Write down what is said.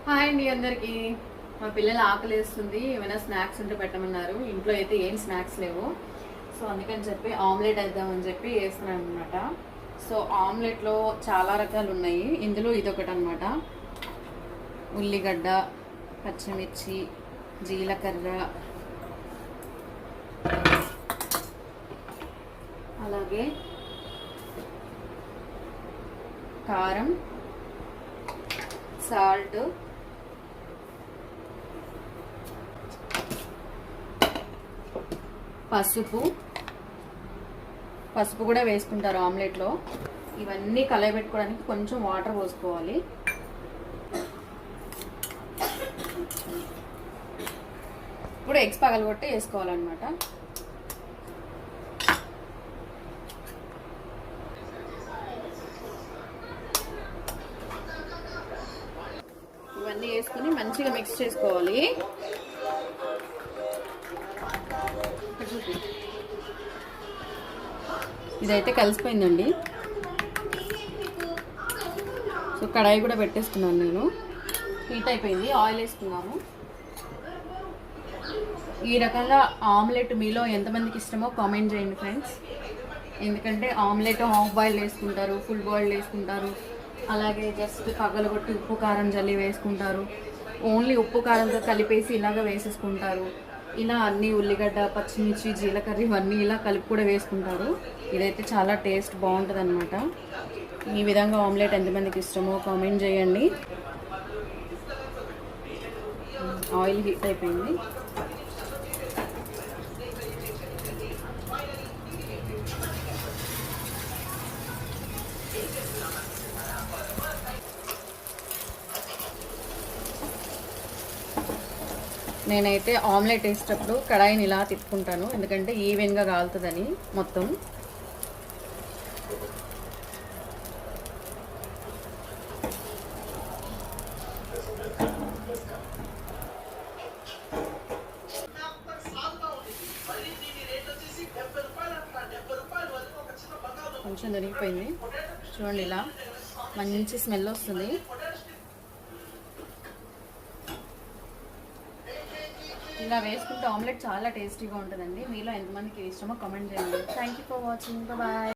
Hi అండి అందరికి. మా పిల్లలు ఆకలిస్తుంది, ఏమైనా స్నాక్స్ ఉంటే పెట్టమన్నారు. ఇంట్లో అయితే ఏం స్నాక్స్ లేవు, సో అందుకని చెప్పి ఆమ్లెట్ వేద్దామని చెప్పి వేస్తున్నాను అనమాట. సో ఆమ్లెట్లో చాలా రకాలు ఉన్నాయి, ఇందులో ఇదొకటి అనమాట. ఉల్లిగడ్డ, పచ్చిమిర్చి, జీలకర్ర, అలాగే కారం, సాల్ట్, పసుపు కూడా వేసుకుంటారు ఆమ్లెట్లో. ఇవన్నీ కలయబెట్టుకోవడానికి కొంచెం వాటర్ పోసుకోవాలి. ఇప్పుడు ఎగ్స్ పగలగొట్టి వేసుకోవాలన్నమాట. ఇవన్నీ వేసుకుని మంచిగా మిక్స్ చేసుకోవాలి. ఇదైతే కలిసిపోయిందండి. సో కడాయి కూడా పెట్టేస్తున్నాను నేను, హీట్ అయిపోయింది. ఆయిల్ వేసుకున్నాము. ఈ రకంగా ఆమ్లెట్ మీలో ఎంతమందికి ఇష్టమో కామెంట్ చేయండి ఫ్రెండ్స్. ఎందుకంటే ఆమ్లెట్ హాఫ్ బాయిల్ వేసుకుంటారు, ఫుల్ బాయిల్ వేసుకుంటారు, అలాగే జస్ట్ పగలగొట్టి ఉప్పు కారం జల్లి వేసుకుంటారు, ఓన్లీ ఉప్పు కారంతో కలిపేసి ఇలాగ వేసేసుకుంటారు. ఇలా అన్ని ఉల్లిగడ్డ, పచ్చిమిర్చి, జీలకర్ర ఇవన్నీ ఇలా కలిపి కూడా వేసుకుంటారు. ఇదైతే చాలా టేస్ట్ బాగుంటుంది అనమాట. ఈ విధంగా ఆమ్లెట్ ఎంతమందికి ఇష్టమో కామెంట్ చేయండి. ఆయిల్ హీట్ అయిపోయింది. నేనైతే ఆమ్లెట్ వేసేటప్పుడు కడాయిని ఇలా తిప్పుకుంటాను, ఎందుకంటే ఈవెన్గా కాలుతుందని మొత్తం. కొంచెం దొరికిపోయింది చూడండి, ఇలా మంచి స్మెల్ వస్తుంది. ఇలా వేసుకుంటే ఆమ్లెట్ చాలా టేస్టీగా ఉంటుందండి. మీలో ఎంతమందికి ఇష్టమో కామెంట్ చేయండి. Thank you for watching. Bye.